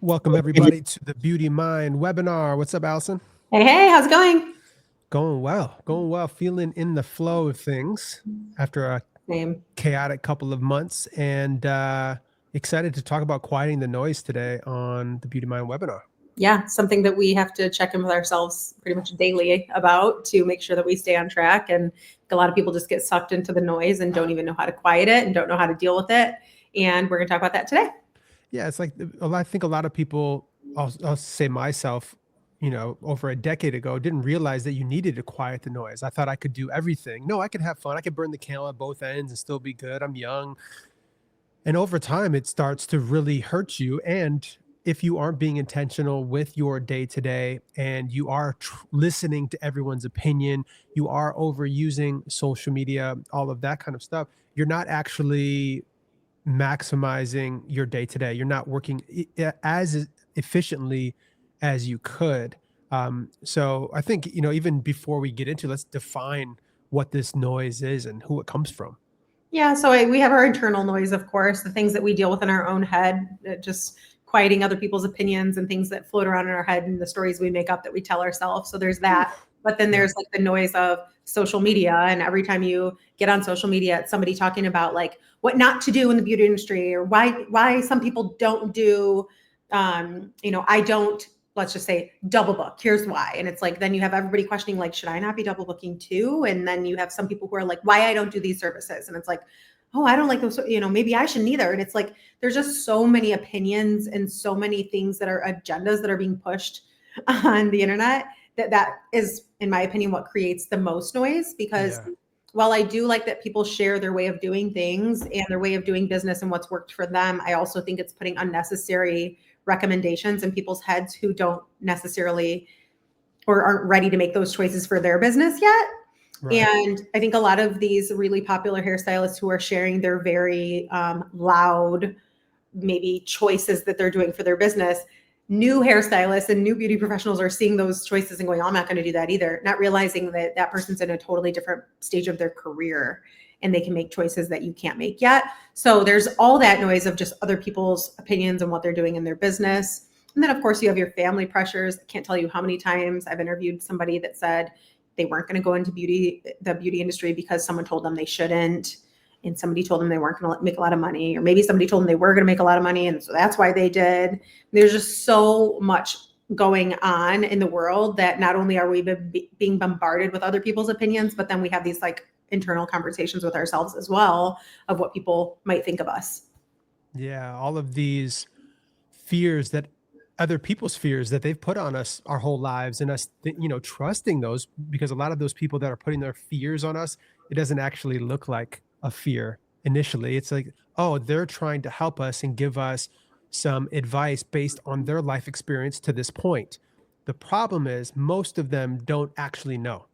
Welcome everybody to the Beauty Mind webinar. What's up, Allison? Hey, how's it going? Going well, feeling in the flow of things after a Same. chaotic couple of months and excited to talk about quieting the noise today on the Beauty Mind webinar. Yeah, something that we have to check in with ourselves pretty much daily about to make sure that we stay on track. And a lot of people just get sucked into the noise and don't even know how to quiet it and don't know how to deal with it. And we're going to talk about that today. Yeah, it's like I think a lot of people, I'll say myself, over a decade ago, didn't realize that you needed to quiet the noise. I thought I could do everything. No, I could have fun. I could burn the candle at both ends and still be good. I'm young. And over time, it starts to really hurt you. And if you aren't being intentional with your day to day and you are listening to everyone's opinion, you are overusing social media, all of that kind of stuff, you're not actually maximizing your day to day. You're not working as efficiently as you could. So I think, even before we get into, let's define what this noise is and who it comes from. Yeah, so we have our internal noise, of course, the things that we deal with in our own head, just quieting other people's opinions and things that float around in our head and the stories we make up that we tell ourselves. So there's that. But then there's like the noise of social media. And every time you get on social media, it's somebody talking about like what not to do in the beauty industry or why some people don't do, I don't, let's just say double book. Here's why. And it's like, then you have everybody questioning, like, should I not be double booking too? And then you have some people who are like, why I don't do these services. And it's like, oh, I don't like those, maybe I shouldn't either. And it's like, there's just so many opinions and so many things that are agendas that are being pushed on the internet that is, in my opinion, what creates the most noise. Because while I do like that people share their way of doing things and their way of doing business and what's worked for them, I also think it's putting unnecessary recommendations in people's heads who don't necessarily or aren't ready to make those choices for their business yet. Right. And I think a lot of these really popular hairstylists who are sharing their very loud, maybe choices that they're doing for their business, new hairstylists and new beauty professionals are seeing those choices and going, oh, I'm not going to do that either. Not realizing that that person's in a totally different stage of their career and they can make choices that you can't make yet. So there's all that noise of just other people's opinions and what they're doing in their business. And then, of course, you have your family pressures. I can't tell you how many times I've interviewed somebody that said they weren't going to go into the beauty industry because someone told them they shouldn't. And somebody told them they weren't going to make a lot of money, or maybe somebody told them they were going to make a lot of money. And so that's why they did. There's just so much going on in the world that not only are we being bombarded with other people's opinions, but then we have these like internal conversations with ourselves as well of what people might think of us. Yeah, all of these fears that other people's fears that they've put on us our whole lives, and us, trusting those, because a lot of those people that are putting their fears on us, it doesn't actually look like a fear initially. It's like, oh, they're trying to help us and give us some advice based on their life experience to this point. The problem is most of them don't actually know,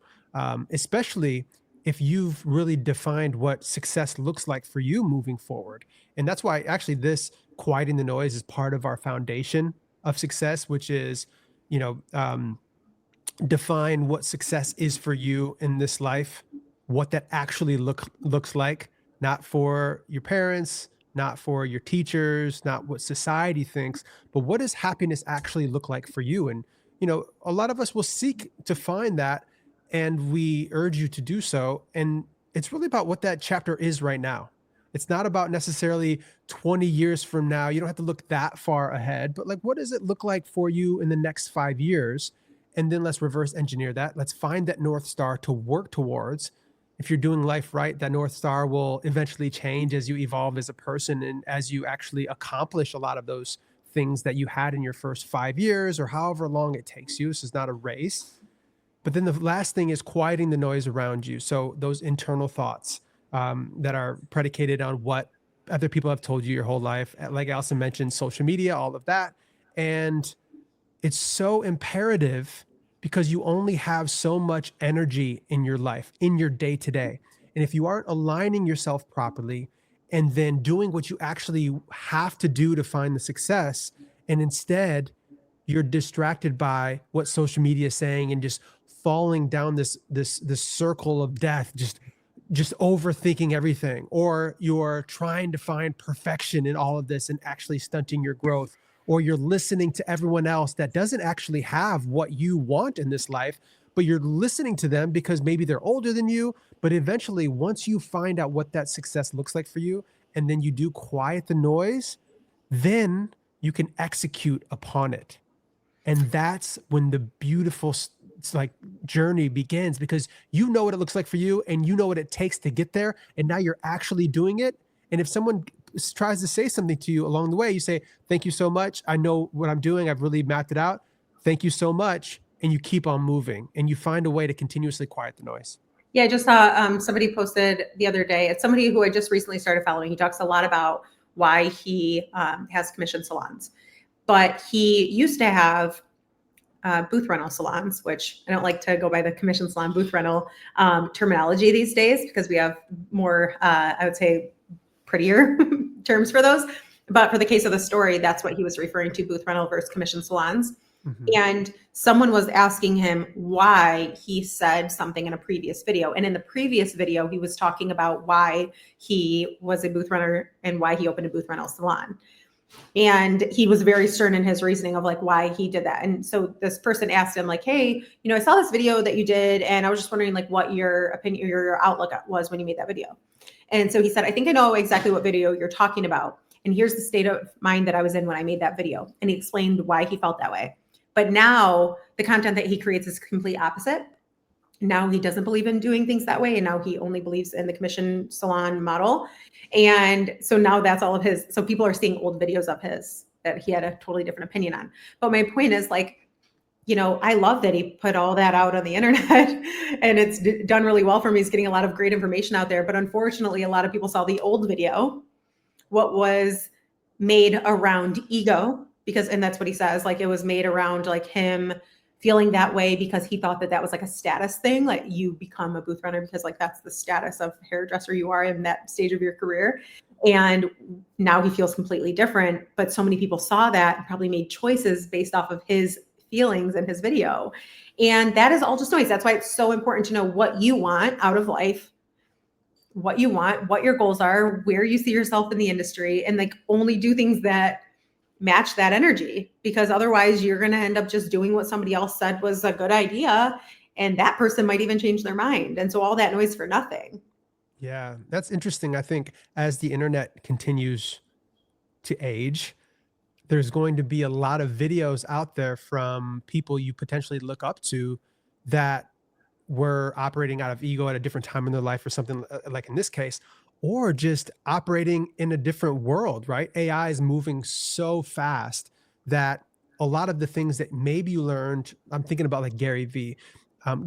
especially if you've really defined what success looks like for you moving forward. And that's why actually this quieting the noise is part of our foundation of success, which is, define what success is for you in this life, what that actually looks like, not for your parents, not for your teachers, not what society thinks, but what does happiness actually look like for you? And, a lot of us will seek to find that, and we urge you to do so. And it's really about what that chapter is right now. It's not about necessarily 20 years from now. You don't have to look that far ahead, but like, what does it look like for you in the next 5 years? And then let's reverse engineer that. Let's find that North Star to work towards. If you're doing life right, that North Star will eventually change as you evolve as a person and as you actually accomplish a lot of those things that you had in your first 5 years or however long it takes you. This is not a race. But then the last thing is quieting the noise around you. So those internal thoughts that are predicated on what other people have told you your whole life. Like Allison mentioned, social media, all of that. And it's so imperative because you only have so much energy in your life, in your day to day. And if you aren't aligning yourself properly and then doing what you actually have to do to find the success, and instead you're distracted by what social media is saying and just falling down this circle of death, just overthinking everything, or you're trying to find perfection in all of this and actually stunting your growth, or you're listening to everyone else that doesn't actually have what you want in this life, but you're listening to them because maybe they're older than you. But eventually, once you find out what that success looks like for you, and then you do quiet the noise, then you can execute upon it. And that's when the beautiful like journey begins, because you know what it looks like for you and you know what it takes to get there, and now you're actually doing it. And if someone tries to say something to you along the way, you say, thank you so much, I know what I'm doing, I've really mapped it out, thank you so much, and you keep on moving and you find a way to continuously quiet the noise. Yeah, I just saw somebody posted the other day. It's somebody who I just recently started following. He talks a lot about why he has commission salons, but he used to have booth rental salons, which I don't like to go by the commission salon booth rental terminology these days, because we have more, I would say, prettier terms for those. But for the case of the story, that's what he was referring to, booth rental versus commission salons. Mhm. And someone was asking him why he said something in a previous video. And in the previous video, he was talking about why he was a booth renter and why he opened a booth rental salon. And he was very stern in his reasoning of like why he did that. And so this person asked him like, hey, I saw this video that you did, and I was just wondering like what your opinion or your outlook was when you made that video. And so he said, I think I know exactly what video you're talking about. And here's the state of mind that I was in when I made that video. And he explained why he felt that way. But now the content that he creates is complete opposite. Now he doesn't believe in doing things that way. And now he only believes in the commission salon model. And so now that's all of his. So people are seeing old videos of his that he had a totally different opinion on. But my point is like, I love that he put all that out on the internet and it's done really well for me. He's getting a lot of great information out there. But unfortunately, a lot of people saw the old video, what was made around ego, and that's what he says, like it was made around like him feeling that way because he thought that was like a status thing, like you become a booth runner because like that's the status of hairdresser you are in that stage of your career. And now he feels completely different. But so many people saw that and probably made choices based off of his feelings in his video. And that is all just noise. That's why it's so important to know what you want out of life, what you want, what your goals are, where you see yourself in the industry, and like only do things that match that energy, because otherwise you're going to end up just doing what somebody else said was a good idea, and that person might even change their mind. And so all that noise for nothing. Yeah, that's interesting. I think as the internet continues to age, there's going to be a lot of videos out there from people you potentially look up to that were operating out of ego at a different time in their life or something, like in this case, or just operating in a different world, right? AI is moving so fast that a lot of the things that maybe you learned, I'm thinking about like Gary Vee.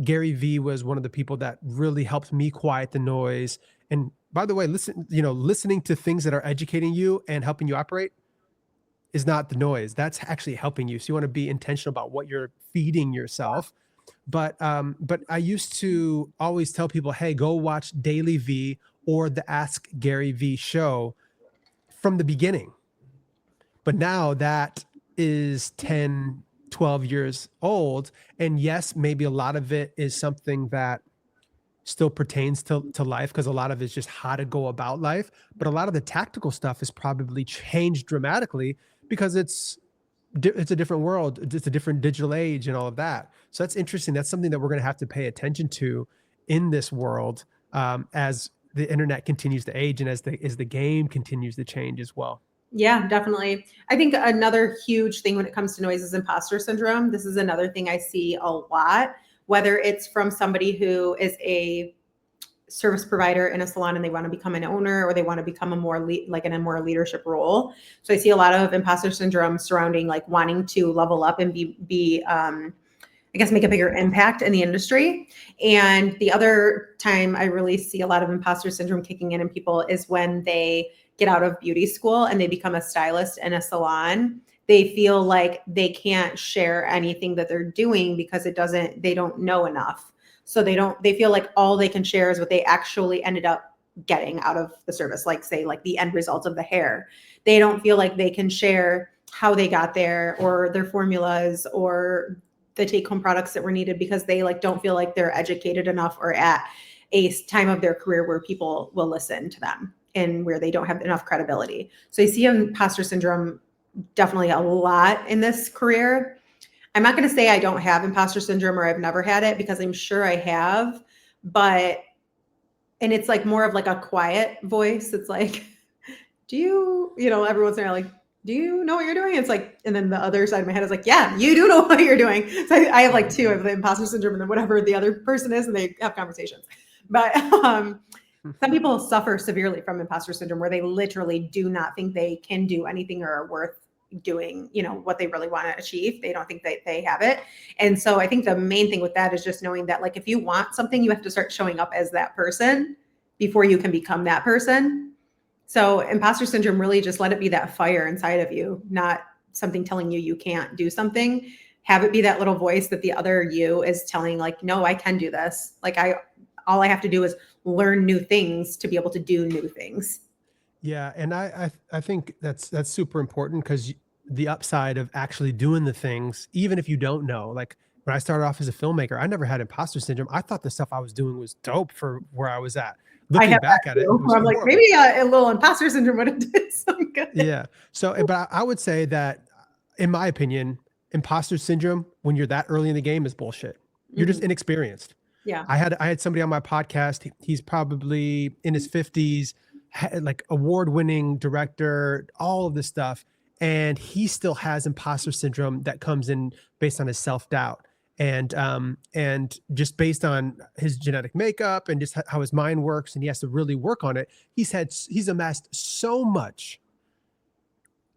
Gary Vee was one of the people that really helped me quiet the noise. And by the way, listening to things that are educating you and helping you operate is not the noise. That's actually helping you. So you want to be intentional about what you're feeding yourself. But I used to always tell people, hey, go watch Daily V or the Ask Gary V show from the beginning. But now that is 10, 12 years old. And yes, maybe a lot of it is something that still pertains to life, because a lot of it's just how to go about life. But a lot of the tactical stuff has probably changed dramatically because it's a different world. It's a different digital age and all of that. So that's interesting. That's something that we're going to have to pay attention to in this world, as the internet continues to age and as the game continues to change as well. Yeah, definitely. I think another huge thing when it comes to noise is imposter syndrome. This is another thing I see a lot, whether it's from somebody who is a service provider in a salon and they want to become an owner, or they want to become a more in a more leadership role. So I see a lot of imposter syndrome surrounding like wanting to level up and be I guess make a bigger impact in the industry. And the other time I really see a lot of imposter syndrome kicking in people is when they get out of beauty school and they become a stylist in a salon. They feel like they can't share anything that they're doing because they don't know enough. So they feel like all they can share is what they actually ended up getting out of the service, like say like the end results of the hair. They don't feel like they can share how they got there or their formulas or the take-home products that were needed, because they like don't feel like they're educated enough or at a time of their career where people will listen to them and where they don't have enough credibility. So you see imposter syndrome definitely a lot in this career. I'm not going to say I don't have imposter syndrome or I've never had it, because I'm sure I have, but, and it's like more of like a quiet voice. It's like, do you, every once in a while, like, do you know what you're doing? It's like, and then the other side of my head is like, yeah, you do know what you're doing. So I have like two. I have the imposter syndrome and then whatever the other person is, and they have conversations. But some people suffer severely from imposter syndrome, where they literally do not think they can do anything or are worth doing, what they really want to achieve. They don't think that they have it. And so I think the main thing with that is just knowing that, like, if you want something, you have to start showing up as that person before you can become that person. So imposter syndrome, really just let it be that fire inside of you, not something telling you can't do something. Have it be that little voice that the other you is telling, like, no, I can do this. Like, all I have to do is learn new things to be able to do new things. Yeah, and I think that's super important, because the upside of actually doing the things, even if you don't know, like when I started off as a filmmaker, I never had imposter syndrome. I thought the stuff I was doing was dope for where I was at. I Looking have back that at it, too, it was where I'm like, horrible. maybe a little imposter syndrome would have did some good. Yeah. So, but I would say that, in my opinion, imposter syndrome when you're that early in the game is bullshit. You're just Mhm. inexperienced. Yeah. I had somebody on my podcast. He's probably in his 50s, like award-winning director, all of this stuff, and he still has imposter syndrome that comes in based on his self-doubt, and just based on his genetic makeup and just how his mind works, and he has to really work on it. He's amassed so much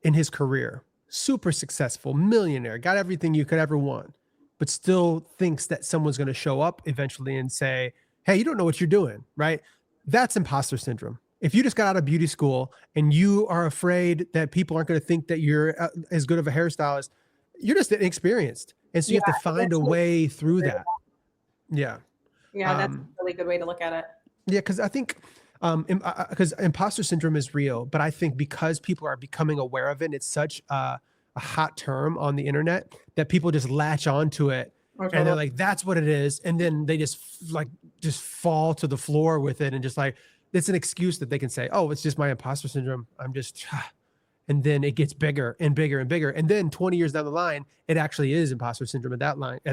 in his career, super successful, millionaire, got everything you could ever want, but still thinks that someone's going to show up eventually and say, hey, you don't know what you're doing, right? That's imposter syndrome. If you just got out of beauty school and you are afraid that people aren't going to think that you're as good of a hairstylist, you're just inexperienced. And so you Yeah. have to find That's a really way through great. that. Yeah. Yeah, that's a Um, really good way to look at it. yeah, because I think because imposter syndrome is real, but I think because people are becoming aware of it, and it's such a hot term on the internet, that people just latch onto it, Oh, and they're totally. like, "That's what it is," and then they just just fall to the floor with it, and just like it's an excuse that they can say, "Oh, it's just my imposter syndrome. I'm just," and then it gets bigger and bigger and bigger, and then 20 years down the line, it actually is imposter syndrome at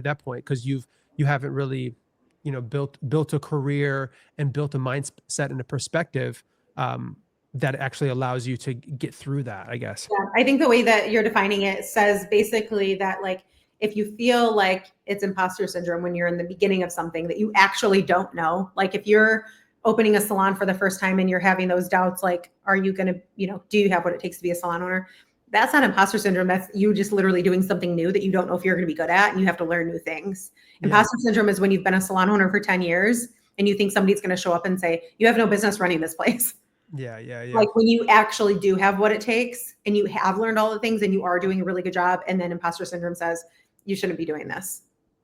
that point, because you haven't really built a career and built a mindset and a perspective, that actually allows you to get through that, I guess. Yeah, I think the way that you're defining it says basically that, like, if you feel like it's imposter syndrome when you're in the beginning of something that you actually don't know, like if you're opening a salon for the first time and you're having those doubts, like, are you going to, do you have what it takes to be a salon owner? That's not imposter syndrome. That's you just literally doing something new that you don't know if you're going to be good at, and you have to learn new things. Yeah. Imposter syndrome is when you've been a salon owner for 10 years and you think somebody's going to show up and say, you have no business running this place. Yeah. Yeah. Yeah. Like when you actually do have what it takes and you have learned all the things and you are doing a really good job, and then imposter syndrome says you shouldn't be doing this.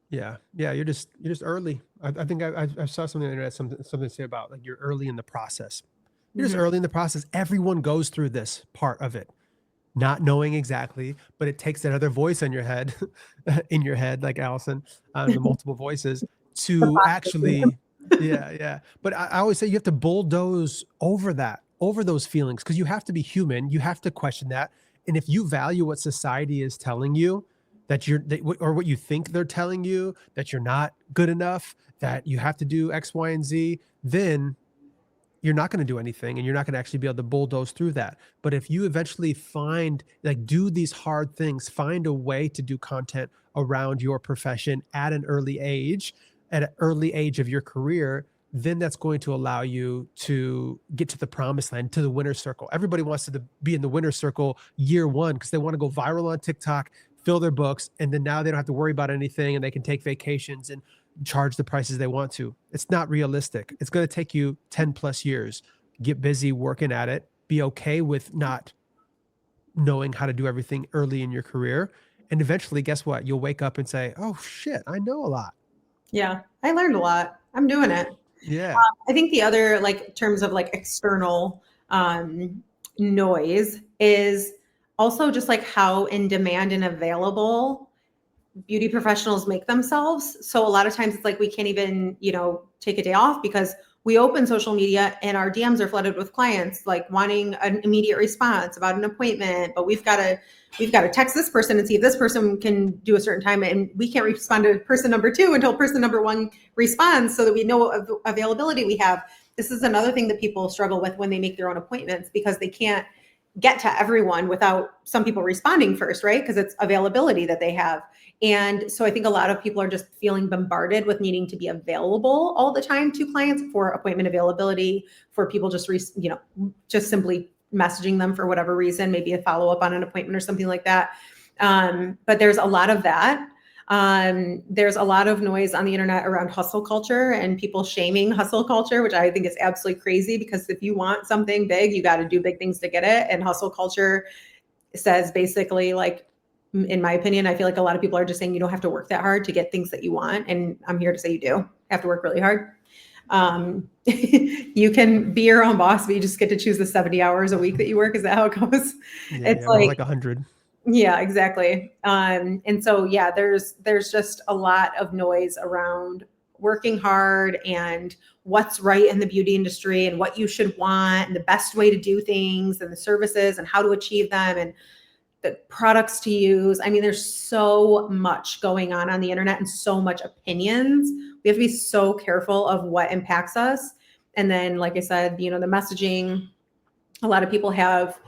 Yeah. Yeah. You're just early. I think I saw something on the internet, something to say about, like, you're early in the process. You're just Mhm. early in the process. Everyone goes through this part of it, not knowing exactly, but it takes that other voice in your head, in your head, like Allison, the multiple voices, The to imposter syndrome. actually, yeah, yeah. But I always say you have to bulldoze over those feelings, because you have to be human. You have to question that. And if you value what society is telling you, or what you think they're telling you, that you're not good enough, that you have to do X, Y, and Z, then you're not going to do anything, and you're not going to actually be able to bulldoze through that. But if you eventually do these hard things, find a way to do content around your profession at an early age, at an early age of your career, then that's going to allow you to get to the promised land, to the winner's circle. Everybody wants to be in the winner's circle year one, because they want to go viral on TikTok, fill their books, and then now they don't have to worry about anything, and they can take vacations and charge the prices they want to. It's not realistic. It's going to take you 10 plus years. Get busy working at it. Be okay with not knowing how to do everything early in your career. And eventually, guess what? You'll wake up and say, oh shit, I know a lot. Yeah, I learned a lot. I'm doing it. Yeah. I think the other, like, terms of like external noise is also just like how in demand and available beauty professionals make themselves. So a lot of times it's like we can't even, take a day off because we open social media and our DMs are flooded with clients like wanting an immediate response about an appointment, but we've got to text this person and see if this person can do a certain time, and we can't respond to person number 2 until person number 1 responds so that we know what availability we have. This is another thing that people struggle with when they make their own appointments, because they can't get to everyone without some people responding first, right? Because it's availability that they have. And so I think a lot of people are just feeling bombarded with needing to be available all the time to clients for appointment availability, for people just, just simply messaging them for whatever reason, maybe a follow-up on an appointment or something like that. But there's a lot of that. There's a lot of noise on the internet around hustle culture and people shaming hustle culture, which I think is absolutely crazy, because if you want something big, you got to do big things to get it. And hustle culture says basically, like, in my opinion, I feel like a lot of people are just saying you don't have to work that hard to get things that you want. And I'm here to say you do. You have to work really hard. You can be your own boss, but you just get to choose the 70 hours a week that you work. Is that how it goes? It's like 100. Yeah, exactly. And so, yeah, there's just a lot of noise around working hard and what's right in the beauty industry and what you should want and the best way to do things and the services and how to achieve them and the products to use. I mean, there's so much going on the internet and so much opinions. We have to be so careful of what impacts us. And then, like I said, the messaging, a lot of people have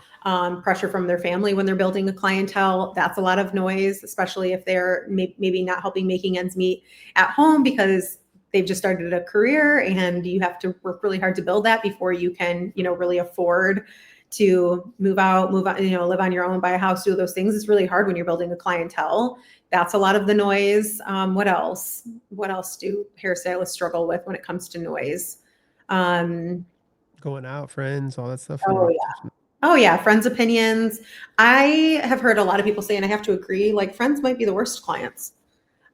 pressure from their family when they're building a clientele. That's a lot of noise, especially if they're maybe not helping making ends meet at home because they've just started a career and you have to work really hard to build that before you can, really afford to move out, live on your own, buy a house, do those things. It's really hard when you're building a clientele. That's a lot of the noise. What else? What else do hairstylists struggle with when it comes to noise? Going out, friends, all that stuff. Oh yeah, friends' opinions. I have heard a lot of people say, and I have to agree, like friends might be the worst clients.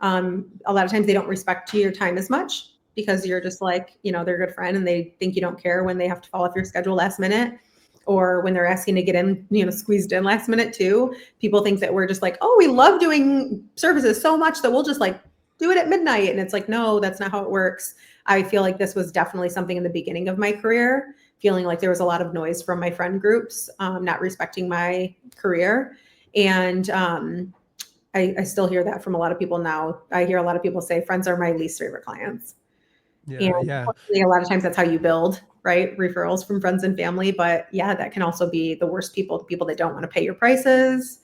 A lot of times they don't respect your time as much because you're just like, they're a good friend and they think you don't care when they have to fall off your schedule last minute, or when they're asking to get in, squeezed in last minute too. People think that we're just like, oh, we love doing services so much that we'll just like do it at midnight. And it's like, no, that's not how it works. I feel like this was definitely something in the beginning of my career, feeling like there was a lot of noise from my friend groups, not respecting my career. And I still hear that from a lot of people now. I hear a lot of people say friends are my least favorite clients. Yeah. A lot of times that's how you build, right? Referrals from friends and family. But yeah, that can also be the worst people, the people that don't want to pay your prices.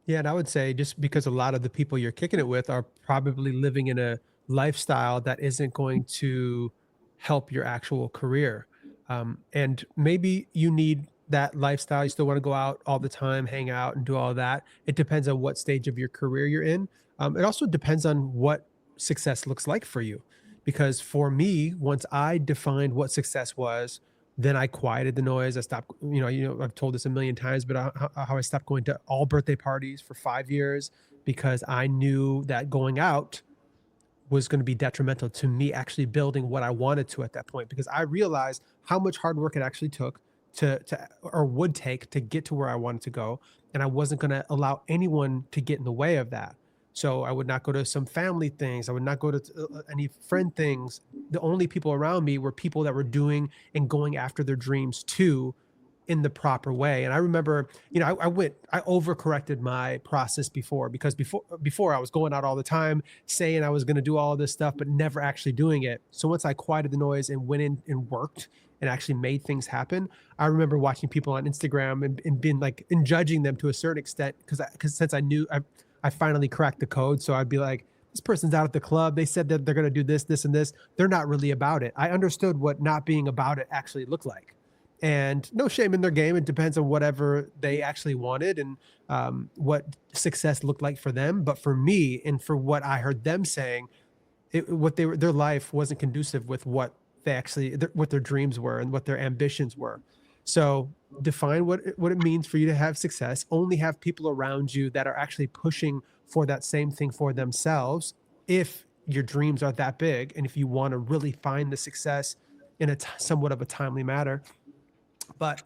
Yeah. And I would say just because a lot of the people you're kicking it with are probably living in a lifestyle that isn't going to help your actual career. And maybe you need that lifestyle. You still want to go out all the time, hang out and do all that. It depends on what stage of your career you're in. It also depends on what success looks like for you. Because for me, once I defined what success was, then I quieted the noise. I stopped, I've told this a million times, but how I stopped going to all birthday parties for 5 years because I knew that going out was going to be detrimental to me actually building what I wanted to at that point, because I realized how much hard work it actually took to or would take to get to where I wanted to go. And I wasn't going to allow anyone to get in the way of that. So I would not go to some family things. I would not go to any friend things. The only people around me were people that were doing and going after their dreams too, in the proper way. And I remember, I overcorrected my process before, because before I was going out all the time saying I was going to do all this stuff, but never actually doing it. So once I quieted the noise and went in and worked and actually made things happen, I remember watching people on Instagram and being like, and judging them to a certain extent. Cause since I knew I finally cracked the code. So I'd be like, this person's out at the club. They said that they're going to do this, this, and this. They're not really about it. I understood what not being about it actually looked like. And no shame in their game. It depends on whatever they actually wanted and what success looked like for them. But for me, and for what I heard them saying, their life wasn't conducive with what what their dreams were and what their ambitions were. So define what it means for you to have success. Only have people around you that are actually pushing for that same thing for themselves. If your dreams are that big, and if you want to really find the success in somewhat of a timely manner. But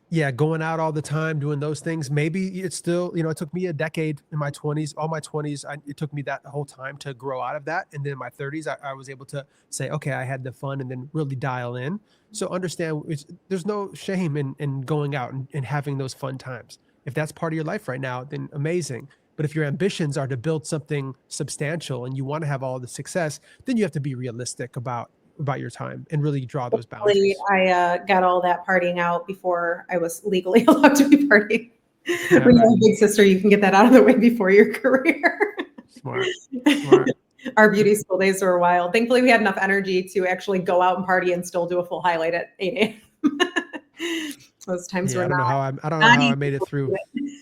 Yeah, going out all the time, doing those things. Maybe it's still, it took me a decade in my 20s, all my 20s. It took me that whole time to grow out of that. And then in my 30s, I was able to say, okay, I had the fun and then really dial in. So understand there's no shame in going out and having those fun times. If that's part of your life right now, then amazing. But if your ambitions are to build something substantial and you want to have all the success, then you have to be realistic about your time and really draw those Luckily, boundaries. I got all that partying out before I was legally allowed to be partying. Yeah, When you have a big sister, you can get that out of the way before your career. smart, smart. Our beauty school days were wild. Thankfully, we had enough energy to actually go out and party and still do a full highlight at 8 a.m. Those times Yeah, were I don't know not how I easy made it to through. do it.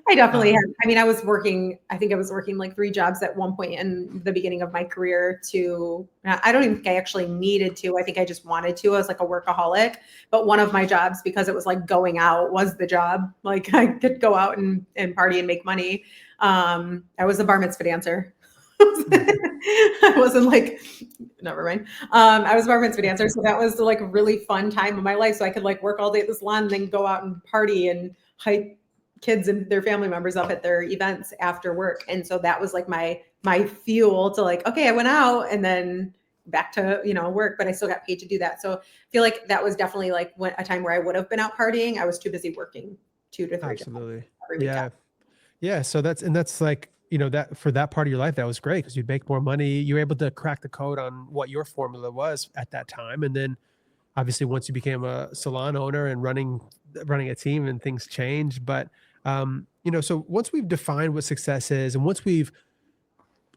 I definitely had. Um, I mean, I think I was working like 3 jobs at one point in the beginning of my career to, I don't even think I actually needed to. I think I just wanted to. I was like a workaholic. But one of my jobs, because it was like going out, was the job. Like I could go out and party and make money. I was a bar mitzvah dancer. I wasn't like, never mind. I was a bar mitzvah dancer. So that was the like really fun time of my life. So I could like work all day at the salon and then go out and party and hype kids and their family members up at their events after work. And so that was like my fuel to like, okay, I went out and then back to, work, but I still got paid to do that. So I feel like that was definitely like a time where I would have been out partying. I was too busy working 2 to 3 jobs Absolutely. every weekend. Yeah. Yeah. So that's like, that for that part of your life, that was great because you'd make more money. You were able to crack the code on what your formula was at that time. And then obviously once you became a salon owner and running a team and things change. But so once we've defined what success is and once we've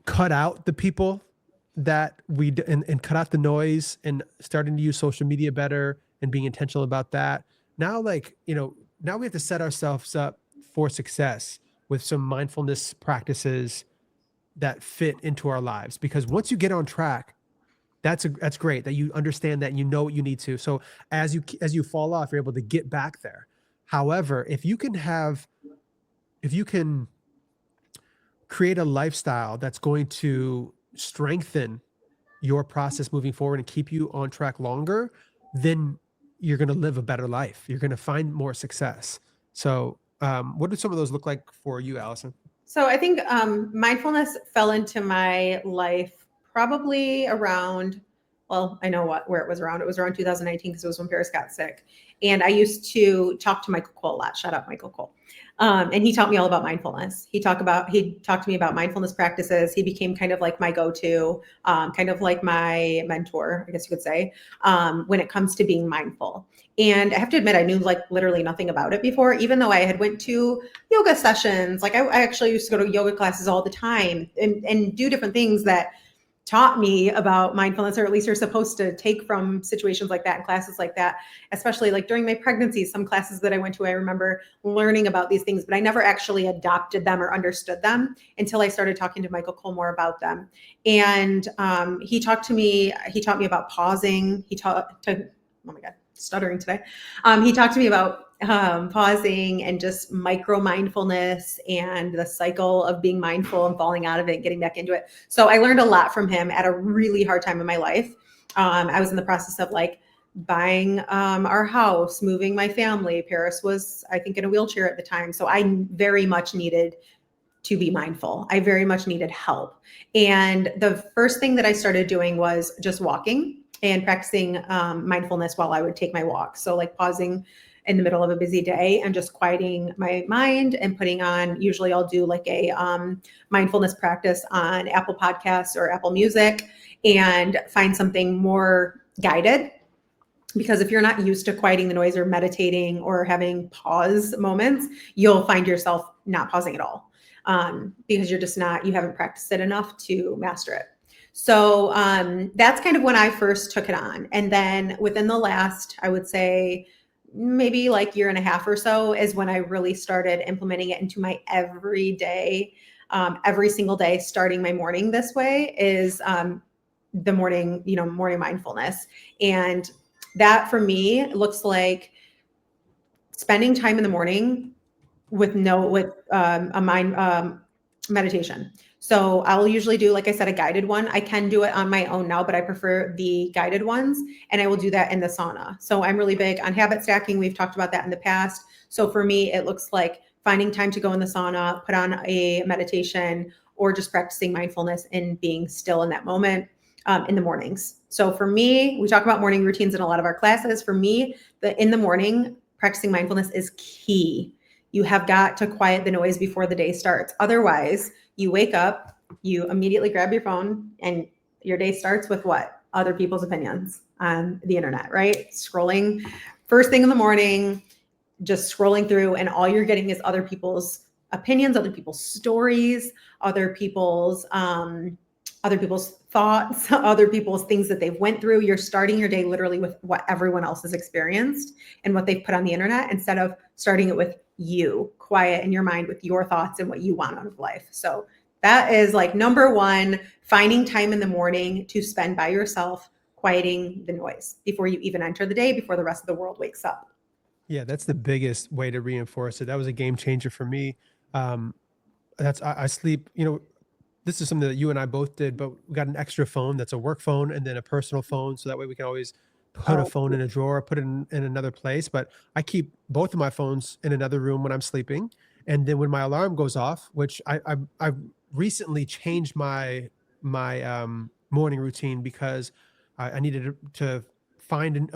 cut out the people and cut out the noise and starting to use social media better and being intentional about that. Now, now we have to set ourselves up for success with some mindfulness practices that fit into our lives. Because once you get on track, that's great that you understand that and you know what you need to. So as you fall off, you're able to get back there. However, if you can create a lifestyle that's going to strengthen your process moving forward and keep you on track longer, then you're going to live a better life. You're going to find more success. So, what do some of those look like for you, Allison? So I think mindfulness fell into my life probably around, well, I know where it was around. It was around 2019 because it was when Paris got sick. And I used to talk to Michael Cole a lot. Shout out Michael Cole. And he taught me all about mindfulness. He talked to me about mindfulness practices. He became kind of like my go-to, kind of like my mentor, I guess you could say, when it comes to being mindful. And I have to admit, I knew like literally nothing about it before, even though I had went to yoga sessions. Like I actually used to go to yoga classes all the time and do different things that taught me about mindfulness, or at least you're supposed to take from situations like that and classes like that, especially like during my pregnancy. Some classes that I went to, I remember learning about these things, but I never actually adopted them or understood them until I started talking to Michael Cole more about them. And he taught me about pausing. Oh my God, stuttering today. He talked to me about pausing and just micro mindfulness and the cycle of being mindful and falling out of it, getting back into it. So I learned a lot from him at a really hard time in my life. I was in the process of like buying our house, moving my family. Paris was, I think, in a wheelchair at the time. So I very much needed to be mindful. I very much needed help. And the first thing that I started doing was just walking and practicing mindfulness while I would take my walk. So like pausing in the middle of a busy day and just quieting my mind and putting on, usually I'll do like a mindfulness practice on Apple Podcasts or Apple Music and find something more guided. Because if you're not used to quieting the noise or meditating or having pause moments, you'll find yourself not pausing at all because you haven't practiced it enough to master it. So that's kind of when I first took it on. And then within the last, I would say, maybe like year and a half or so is when I really started implementing it into my everyday, every single day, starting my morning this way is the morning mindfulness. And that for me looks like spending time in the morning with a mind, meditation. So I'll usually do, like I said, a guided one. I can do it on my own now, but I prefer the guided ones, and I will do that in the sauna. So I'm really big on habit stacking. We've talked about that in the past. So for me, it looks like finding time to go in the sauna, put on a meditation, or just practicing mindfulness and being still in that moment in the mornings. So for me, we talk about morning routines in a lot of our classes. For me, in the morning, practicing mindfulness is key. You have got to quiet the noise before the day starts. Otherwise, you wake up, you immediately grab your phone, and your day starts with what? Other people's opinions on the internet, right? Scrolling first thing in the morning, just scrolling through, and all you're getting is other people's opinions, other people's stories, other people's thoughts, other people's things that they've went through. You're starting your day literally with what everyone else has experienced and what they've put on the internet, instead of starting it with you, quiet in your mind with your thoughts and what you want out of life. So that is like number one, finding time in the morning to spend by yourself, quieting the noise before you even enter the day, before the rest of the world wakes up. Yeah, that's the biggest way to reinforce it. That was a game changer for me. Um, I sleep, this is something that you and I both did, but we got an extra phone that's a work phone and then a personal phone. So that way we can always put a Oh, phone in a drawer, put it in another place. But I keep both of my phones in another room when I'm sleeping. And then when my alarm goes off, which I've recently changed my morning routine because I needed to find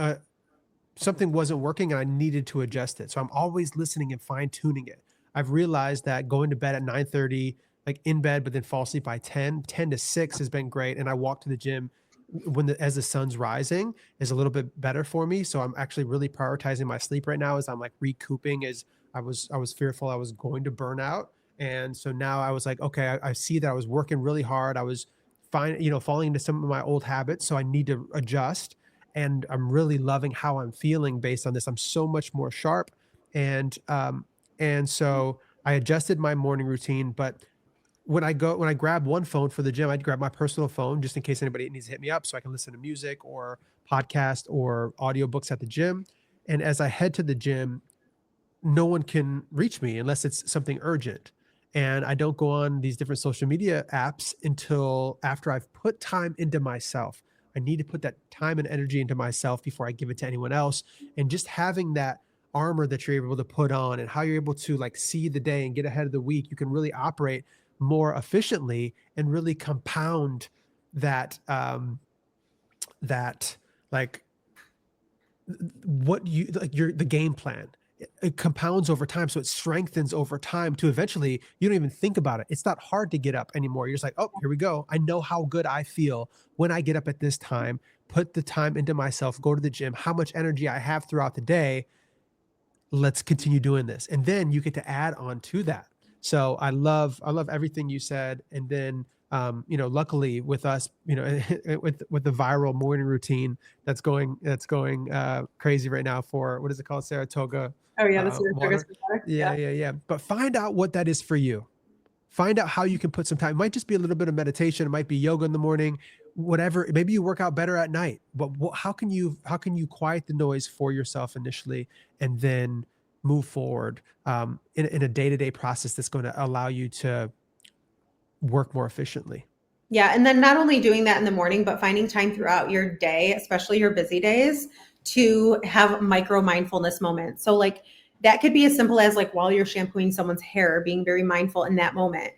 something wasn't working and I needed to adjust it. So I'm always listening and fine tuning it. I've realized that going to bed at 9:30, like in bed, but then fall asleep by 10 to 6 has been great. And I walk to the gym as the sun's rising is a little bit better for me. So I'm actually really prioritizing my sleep right now as I'm like recouping, as I was fearful I was going to burn out. And so now I was like, okay, I see that I was working really hard. I was falling into some of my old habits. So I need to adjust, and I'm really loving how I'm feeling based on this. I'm so much more sharp, and so I adjusted my morning routine. But when I grab one phone for the gym, I'd grab my personal phone just in case anybody needs to hit me up, so I can listen to music or podcast or audiobooks at the gym. And as I head to the gym, no one can reach me unless it's something urgent. And I don't go on these different social media apps until after I've put time into myself. I need to put that time and energy into myself before I give it to anyone else. And just having that armor that you're able to put on and how you're able to like see the day and get ahead of the week, you can really operate more efficiently and really compound that like what you like your the game plan. It compounds over time, so it strengthens over time to eventually you don't even think about it. It's not hard to get up anymore. You're just like, oh, here we go. I know how good I feel when I get up at this time, put the time into myself, go to the gym, how much energy I have throughout the day. Let's continue doing this. And then you get to add on to that. So I love everything you said. And then luckily with us, with the viral morning routine that's going crazy right now for, what is it called, Saratoga oh yeah, that's your water. product. Yeah, Yeah. yeah, yeah. But find out what that is for you. Find out how you can put some time. It might just be a little bit of meditation. It might be yoga in the morning, whatever. Maybe you work out better at night. But how can you quiet the noise for yourself initially, and then move forward in a day-to-day process that's going to allow you to work more efficiently. Yeah. And then not only doing that in the morning, but finding time throughout your day, especially your busy days, to have micro mindfulness moments. So, like, that could be as simple as like while you're shampooing someone's hair, being very mindful in that moment,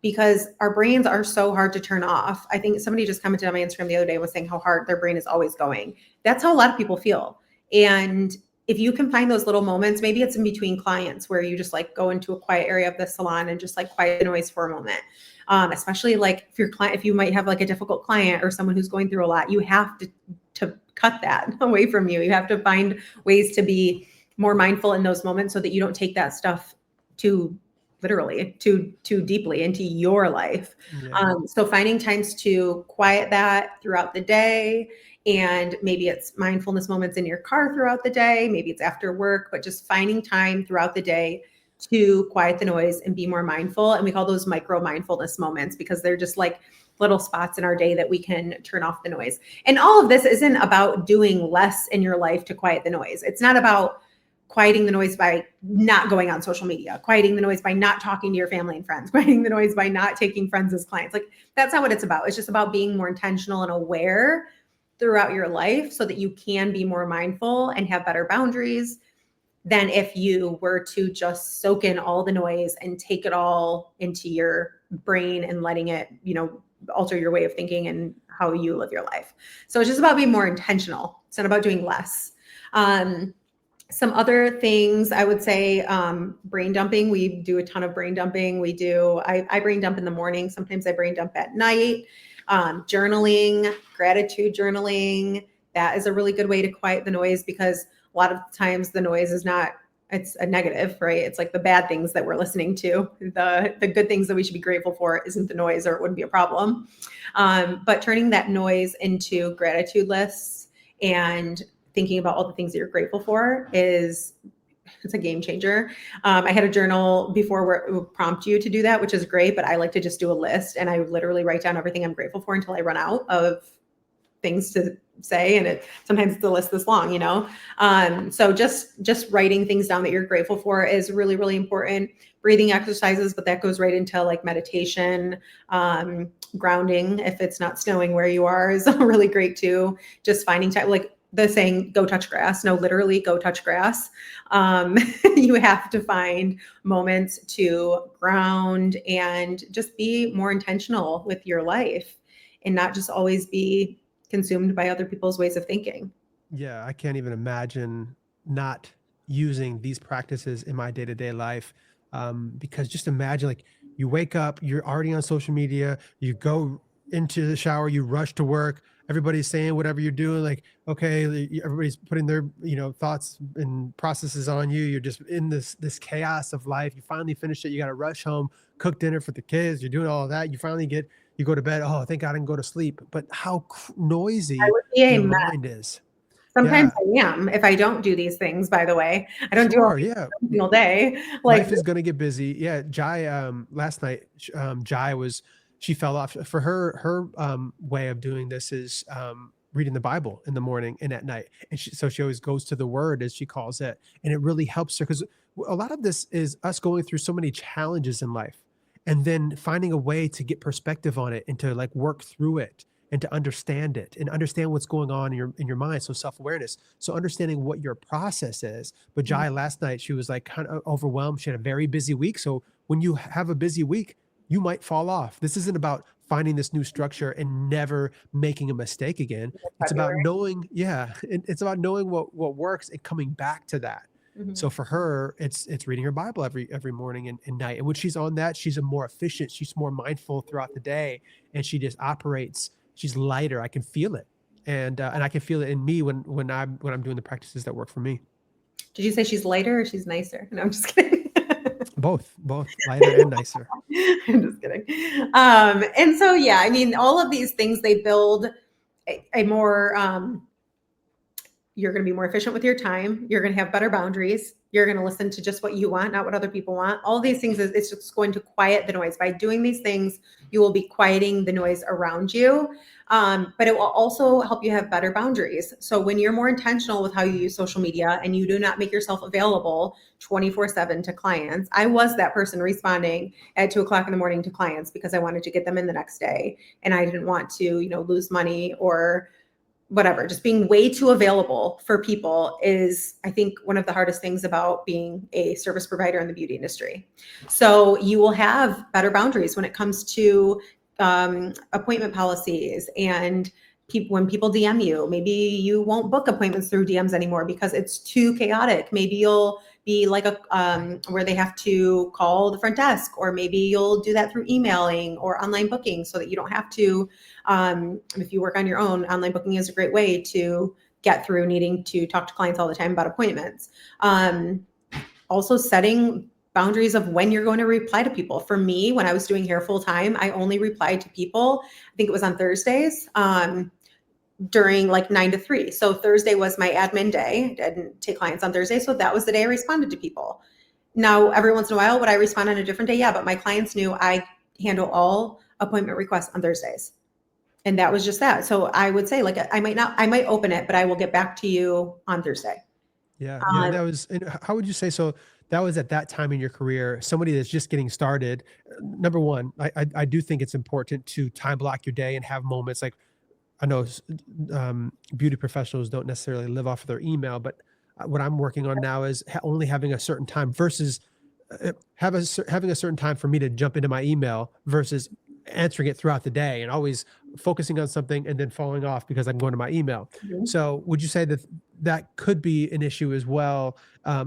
because our brains are so hard to turn off. I think somebody just commented on my Instagram the other day, was saying how hard their brain is always going. That's how a lot of people feel. And if you can find those little moments, maybe it's in between clients where you just like go into a quiet area of the salon and just like quiet the noise for a moment. Especially like if you might have like a difficult client or someone who's going through a lot, you have to cut that away from you. You have to find ways to be more mindful in those moments so that you don't take that stuff too literally too deeply into your life. Yeah. So finding times to quiet that throughout the day, and maybe it's mindfulness moments in your car throughout the day, maybe it's after work, but just finding time throughout the day to quiet the noise and be more mindful. And we call those micro mindfulness moments because they're just like little spots in our day that we can turn off the noise. And all of this isn't about doing less in your life to quiet the noise. It's not about quieting the noise by not going on social media, quieting the noise by not talking to your family and friends, quieting the noise by not taking friends as clients. Like, that's not what it's about. It's just about being more intentional and aware throughout your life so that you can be more mindful and have better boundaries than if you were to just soak in all the noise and take it all into your brain and letting it, alter your way of thinking and how you live your life. So it's just about being more intentional. It's not about doing less. Some other things I would say, brain dumping. We do a ton of brain dumping. I brain dump in the morning. Sometimes I brain dump at night. Journaling, gratitude journaling. That is a really good way to quiet the noise, because a lot of times the noise is it's a negative, right? It's like the bad things that we're listening to. The good things that we should be grateful for isn't the noise, or it wouldn't be a problem. But turning that noise into gratitude lists and thinking about all the things that you're grateful for it's a game changer. I had a journal before where it would prompt you to do that, which is great, but I like to just do a list, and I literally write down everything I'm grateful for until I run out of things to say. And sometimes it's a list this long, so just writing things down that you're grateful for is really, really important. Breathing exercises, but that goes right into like meditation. Grounding, if it's not snowing where you are, is really great too. Just finding time, like the saying, go touch grass. No, literally go touch grass. You have to find moments to ground and just be more intentional with your life, and not just always be consumed by other people's ways of thinking. Yeah, I can't even imagine not using these practices in my day-to-day life. Because just imagine, like, you wake up, you're already on social media, you go into the shower, you rush to work, everybody's saying whatever you're doing, like, okay, everybody's putting their, thoughts and processes on you. You're just in this chaos of life. You finally finish it. You got to rush home, cook dinner for the kids. You're doing all of that. You go to bed. Oh, thank God I didn't go to sleep. But how I noisy would be a your mess. mind is. Sometimes Yeah, I am, if I don't do these things, by the way. I don't do all sure. these Yeah. every single day. Like, Life is gonna get busy. Yeah, Jai, last night, Jai she fell off. For her way of doing this is reading the Bible in the morning and at night, and so she always goes to the Word, as she calls it, and it really helps her, because a lot of this is us going through so many challenges in life, and then finding a way to get perspective on it and to like work through it and to understand it and understand what's going on in your mind. So self-awareness. So understanding what your process is. But Jai last night, she was like kind of overwhelmed. She had a very busy week. So when you have a busy week, you might fall off. This isn't about finding this new structure and never making a mistake again. It's about February. knowing, yeah, it's about knowing what works and coming back to that. Mhm. So for her, it's reading her Bible every morning and night. And when she's on that, she's a more efficient, she's more mindful throughout the day, and she just operates. She's lighter. I can feel it, and I can feel it in me when I'm doing the practices that work for me. Did you say she's lighter or she's nicer? No, I'm just kidding. Both lighter and nicer. I'm just kidding. And so, yeah, I mean, all of these things, they build a more, you're going to be more efficient with your time. You're going to have better boundaries. You're going to listen to just what you want, not what other people want. All these things, it's just going to quiet the noise. By doing these things, you will be quieting the noise around you. But it will also help you have better boundaries. So when you're more intentional with how you use social media and you do not make yourself available 24/7 to clients. I was that person responding at 2:00 in the morning to clients because I wanted to get them in the next day. And I didn't want to, lose money or whatever. Just being way too available for people is, I think, one of the hardest things about being a service provider in the beauty industry. So you will have better boundaries when it comes to appointment policies and when people DM you. Maybe you won't book appointments through DMs anymore because it's too chaotic. Maybe you'll be like where they have to call the front desk, or maybe you'll do that through emailing or online booking so that you don't have to. If you work on your own, online booking is a great way to get through needing to talk to clients all the time about appointments. Also setting boundaries of when you're going to reply to people. For me, when I was doing hair full time, I only replied to people, I think it was on Thursdays, during like 9 to 3. So Thursday was my admin day. I didn't take clients on Thursday. So that was the day I responded to people. Now, every once in a while, would I respond on a different day? Yeah, but my clients knew I handle all appointment requests on Thursdays. And that was just that. So I would say, like, I might open it, but I will get back to you on Thursday. Yeah, yeah. And that was, and how would you say, so that was at that time in your career, somebody that's just getting started. Number one, I do think it's important to time block your day and have moments like, I know beauty professionals don't necessarily live off of their email, but what I'm working on now is only having a certain time versus having a certain time for me to jump into my email versus answering it throughout the day and always focusing on something and then falling off because I'm going to my email. Mhm. So, would you say that that could be an issue as well,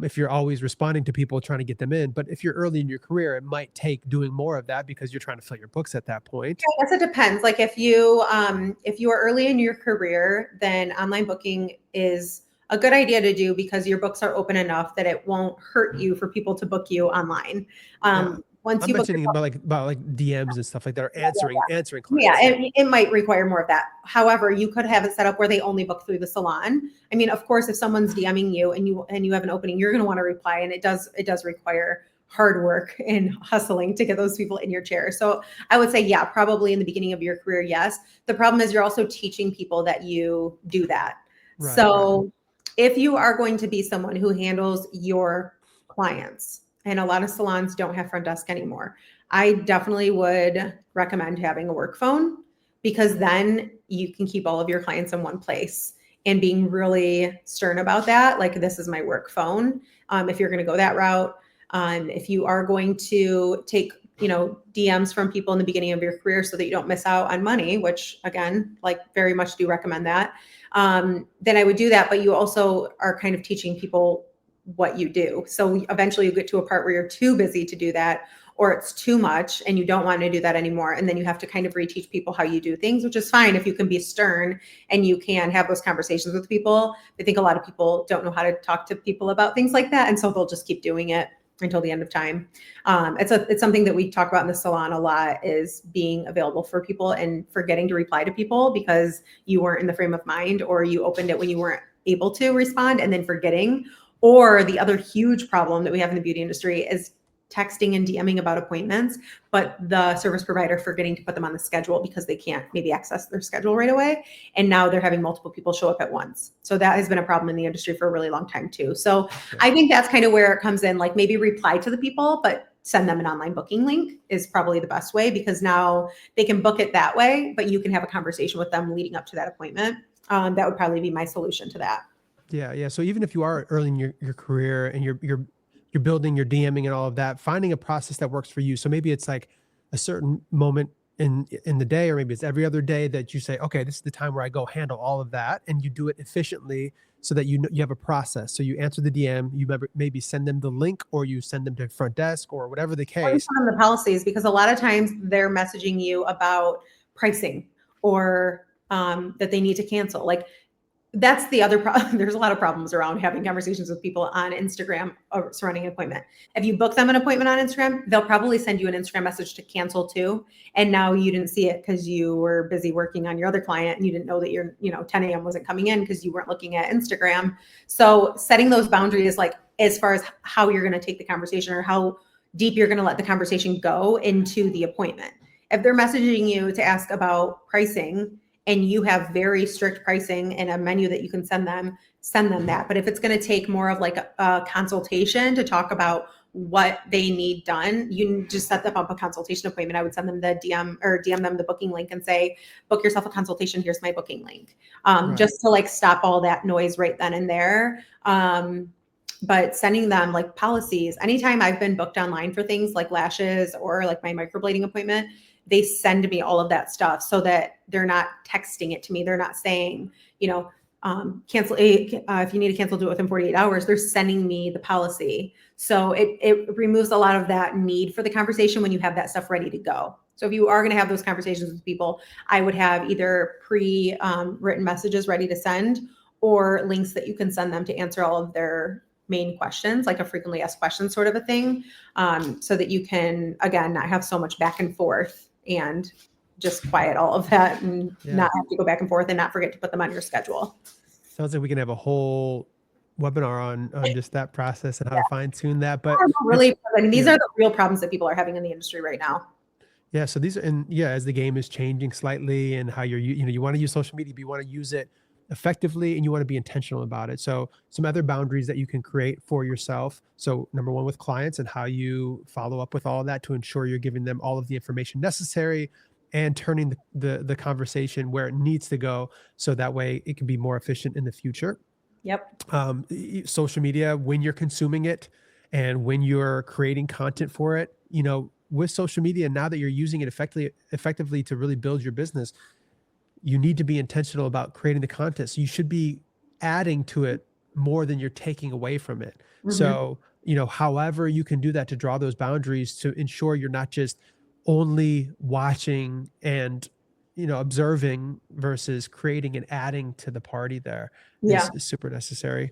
if you're always responding to people trying to get them in? But if you're early in your career, it might take doing more of that because you're trying to fill your books at that point. I guess it depends. Like if you are early in your career, then online booking is a good idea to do because your books are open enough that it won't hurt you for people to book you online. Yeah. Once I'm you book your mentioning about like DMs and stuff like that, or answering Yeah, clients. Yeah. it might require more of that. However, you could have it set up where they only book through the salon. I mean, of course, if someone's DMing you and you have an opening, you're going to want to reply, and it does require hard work and hustling to get those people in your chair. So I would say, yeah, probably in the beginning of your career, yes. The problem is you're also teaching people that you do that. Right, right. So if you are going to be someone who handles your clients, and a lot of salons don't have front desk anymore, I definitely would recommend having a work phone because then you can keep all of your clients in one place and being really stern about that. Like, this is my work phone. If you're going to go that route, if you are going to take, DMs from people in the beginning of your career so that you don't miss out on money, which again, like very much do recommend that, then I would do that. But you also are kind of teaching people what you do. So eventually you get to a part where you're too busy to do that, or it's too much and you don't want to do that anymore. And then you have to kind of reteach people how you do things, which is fine if you can be stern and you can have those conversations with people. I think a lot of people don't know how to talk to people about things like that. And so they'll just keep doing it until the end of time. It's something that we talk about in the salon a lot, is being available for people and forgetting to reply to people because you weren't in the frame of mind, or you opened it when you weren't able to respond and then forgetting. Or the other huge problem that we have in the beauty industry is texting and DMing about appointments, but the service provider forgetting to put them on the schedule because they can't maybe access their schedule right away. And now they're having multiple people show up at once. So that has been a problem in the industry for a really long time too. So Yeah. I think that's kind of where it comes in, like maybe reply to the people, but send them an online booking link is probably the best way, because now they can book it that way, but you can have a conversation with them leading up to that appointment. That would probably be my solution to that. Yeah, yeah. So even if you are early in your career and you're building your DMing and all of that, finding a process that works for you. So maybe it's like a certain moment in the day, or maybe it's every other day that you say, okay, this is the time where I go handle all of that, and you do it efficiently so that you have a process. So you answer the DM, you maybe send them the link, or you send them to front desk, or whatever the Or case. some of the policies, because a lot of times they're messaging you about pricing, or that they need to cancel. Like, that's the other problem. There's a lot of problems around having conversations with people on Instagram surrounding an appointment. If you book them an appointment on Instagram, they'll probably send you an Instagram message to cancel too. And now you didn't see it because you were busy working on your other client and you didn't know that your, 10 a.m. wasn't coming in because you weren't looking at Instagram. So setting those boundaries, like as far as how you're going to take the conversation or how deep you're going to let the conversation go into the appointment. If they're messaging you to ask about pricing, and you have very strict pricing and a menu that you can send them that. But if it's going to take more of like a consultation to talk about what they need done, you just set them up a consultation appointment. I would send them the DM or DM them the booking link and say, book yourself a consultation. Here's my booking link. Right. Just to like stop all that noise right then and there. But sending them like policies, anytime I've been booked online for things like lashes or like my microblading appointment, they send me all of that stuff so that they're not texting it to me. They're not saying, cancel if you need to cancel, do it within 48 hours. They're sending me the policy. So it removes a lot of that need for the conversation when you have that stuff ready to go. So if you are going to have those conversations with people, I would have either written messages ready to send, or links that you can send them to answer all of their main questions, like a frequently asked questions sort of a thing, so that you can, again, not have so much back and forth and just quiet all of that and not have to go back and forth and not forget to put them on your schedule. Sounds like we can have a whole webinar on just that process and how to fine tune that. But really, I mean, these are the real problems that people are having in the industry right now. Yeah, so these are, and yeah, as the game is changing slightly and how you want to use social media, but you want to use it effectively, and you want to be intentional about it. So some other boundaries that you can create for yourself. So number one, with clients and how you follow up with all of that to ensure you're giving them all of the information necessary and turning the conversation where it needs to go so that way it can be more efficient in the future. Yep. Social media, when you're consuming it and when you're creating content for it, with social media, now that you're using it effectively to really build your business, you need to be intentional about creating the content. So you should be adding to it more than you're taking away from it. Mhm. So, however you can do that to draw those boundaries to ensure you're not just only watching and, observing versus creating and adding to the party there Yeah. is super necessary.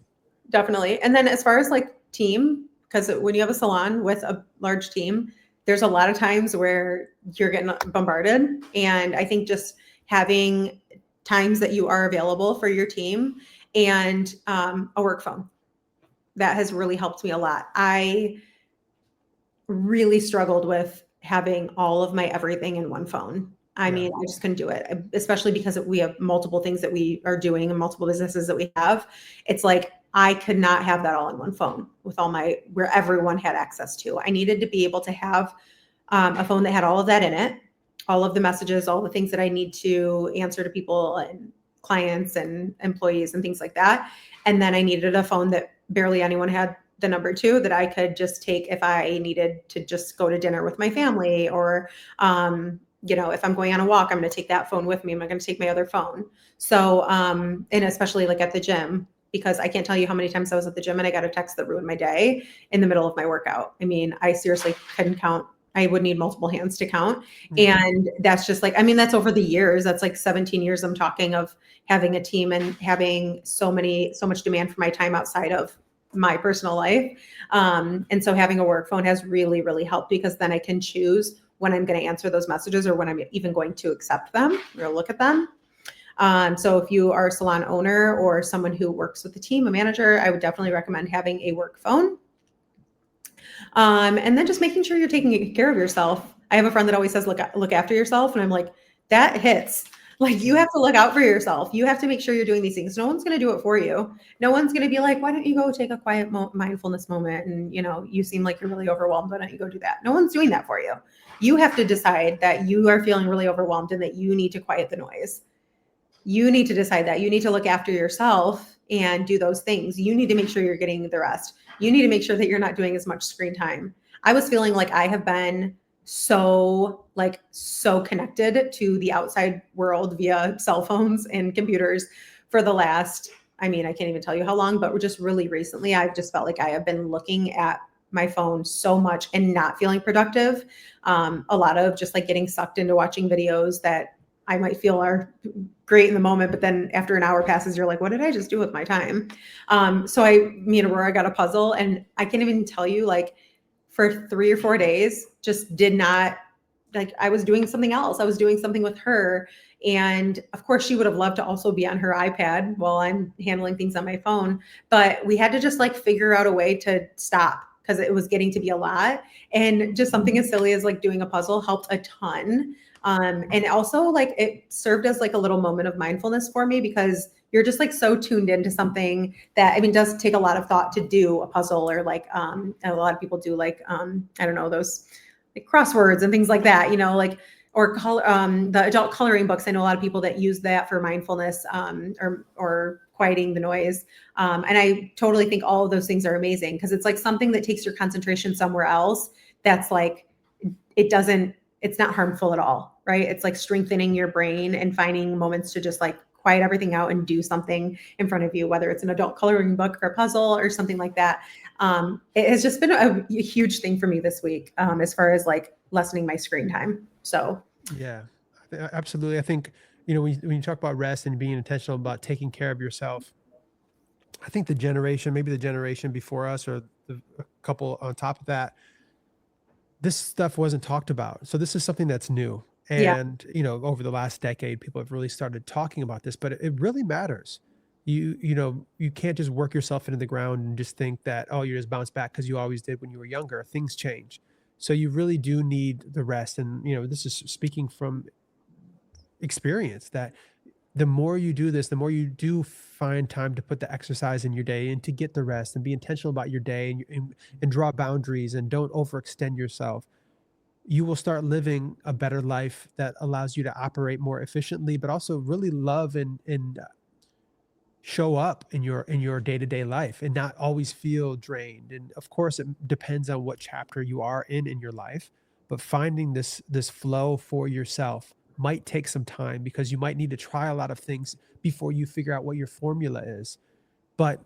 Definitely. And then as far as like team, because when you have a salon with a large team, there's a lot of times where you're getting bombarded. And I think just having times that you are available for your team and a work phone, that has really helped me a lot. I really struggled with having all of my everything in one phone. I Yeah. mean, I just couldn't do it, especially because we have multiple things that we are doing and multiple businesses that we have. It's like I could not have that all in one phone with all my where everyone had access to. I needed to be able to have a phone that had all of that in it, all of the messages, all the things that I need to answer to people and clients and employees and things like that. And then I needed a phone that barely anyone had the number two that I could just take if I needed to just go to dinner with my family or, if I'm going on a walk, I'm going to take that phone with me. I'm not going to take my other phone. So, and especially like at the gym, because I can't tell you how many times I was at the gym and I got a text that ruined my day in the middle of my workout. I mean, I seriously couldn't count. I would need multiple hands to count. Yeah. And that's just like, I mean, that's over the years. That's like 17 years I'm talking of having a team and having so much demand for my time outside of my personal life. And so having a work phone has really, really helped because then I can choose when I'm going to answer those messages or when I'm even going to accept them or look at them. So if you are a salon owner or someone who works with a team, a manager, I would definitely recommend having a work phone. And then just making sure you're taking care of yourself. I have a friend that always says, look after yourself. And I'm like, that hits. Like you have to look out for yourself. You have to make sure you're doing these things. No one's going to do it for you. No one's going to be like, why don't you go take a quiet mindfulness moment? And, you seem like you're really overwhelmed. Why don't you go do that? No one's doing that for you. You have to decide that you are feeling really overwhelmed and that you need to quiet the noise. You need to decide that. You need to look after yourself and do those things. You need to make sure you're getting the rest. You need to make sure that you're not doing as much screen time. I was feeling like I have been so connected to the outside world via cell phones and computers for the last, I mean, I can't even tell you how long, but just really recently, I've just felt like I have been looking at my phone so much and not feeling productive. A lot of just like getting sucked into watching videos that I might feel are great in the moment, but then after an hour passes, you're like, what did I just do with my time? So me and Aurora got a puzzle and I can't even tell you, like for 3 or 4 days, just did not, like I was doing something else. I was doing something with her. And of course she would have loved to also be on her iPad while I'm handling things on my phone, but we had to just like figure out a way to stop because it was getting to be a lot. And just something as silly as like doing a puzzle helped a ton. And also like it served as like a little moment of mindfulness for me because you're just like so tuned into something that, I mean, does take a lot of thought to do a puzzle or like, a lot of people do like, I don't know, those like crosswords and things like that, like, or the adult coloring books. I know a lot of people that use that for mindfulness, or quieting the noise. And I totally think all of those things are amazing because it's like something that takes your concentration somewhere else. That's like, it's not harmful at all, right? It's like strengthening your brain and finding moments to just like quiet everything out and do something in front of you, whether it's an adult coloring book or a puzzle or something like that. It has just been a huge thing for me this week, as far as like lessening my screen time. So Yeah, absolutely. I think, when you talk about rest and being intentional about taking care of yourself, I think maybe the generation before us or a couple on top of that, this stuff wasn't talked about. So this is something that's new. yeah, And, over the last decade, people have really started talking about this, but it really matters. You can't just work yourself into the ground and just think that, oh, you just bounce back because you always did when you were younger. Things change. So you really do need the rest. And, this is speaking from experience that the more you do this, the more you do find time to put the exercise in your day and to get the rest and be intentional about your day and draw boundaries and don't overextend yourself, you will start living a better life that allows you to operate more efficiently, but also really love and show up in your day-to-day life and not always feel drained. And of course, it depends on what chapter you are in your life, but finding this flow for yourself might take some time because you might need to try a lot of things before you figure out what your formula is. But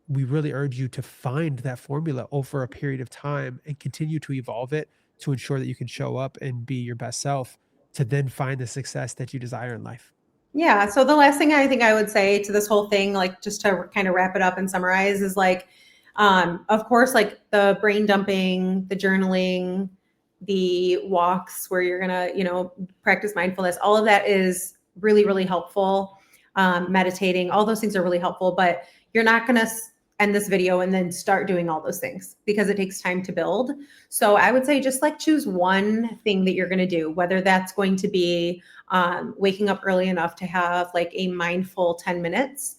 we really urge you to find that formula over a period of time and continue to evolve it to ensure that you can show up and be your best self to then find the success that you desire in life. Yeah. So the last thing I think I would say to this whole thing, like just to kind of wrap it up and summarize, is like, of course, like the brain dumping, the journaling, the walks where you're gonna, practice mindfulness. All of that is really, really helpful. Meditating, all those things are really helpful, but you're not gonna end this video and then start doing all those things because it takes time to build. So I would say just like choose one thing that you're gonna do, whether that's going to be waking up early enough to have like a mindful 10 minutes.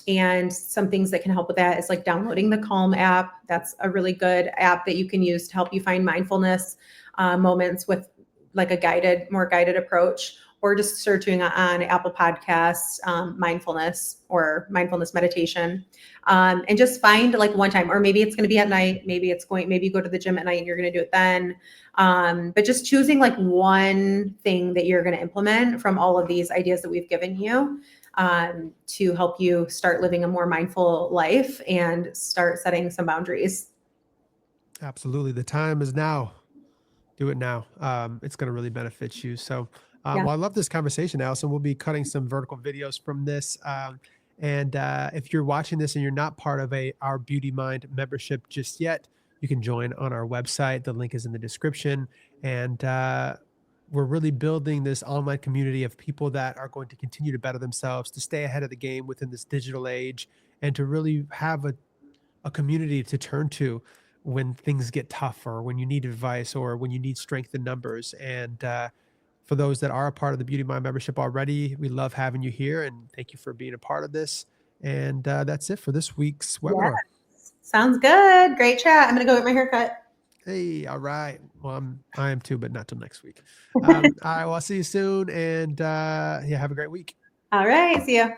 And some things that can help with that is like downloading the Calm app. That's a really good app that you can use to help you find mindfulness moments with like a more guided approach, or just searching on Apple Podcasts, mindfulness or mindfulness meditation. And just find like one time, or maybe it's going to be at night. Maybe you go to the gym at night and you're going to do it then. But just choosing like one thing that you're going to implement from all of these ideas that we've given you to help you start living a more mindful life and start setting some boundaries. Absolutely. The time is now. Do it now. It's going to really benefit you. So, Yeah. well, I love this conversation, Allison. We'll be cutting some vertical videos from this. And if you're watching this and you're not part of our Beauty Mind membership just yet, you can join on our website. The link is in the description. And we're really building this online community of people that are going to continue to better themselves, to stay ahead of the game within this digital age, and to really have a community to turn to when things get tough or when you need advice or when you need strength in numbers. And for those that are a part of the Beauty Mind membership already, we love having you here and thank you for being a part of this. And that's it for this week's Yeah. webinar. Sounds good. Great chat. I'm going to go get my haircut. Hey, all right. Well, I am too, but not till next week. All right. Well, I'll see you soon. And yeah, have a great week. All right. See ya.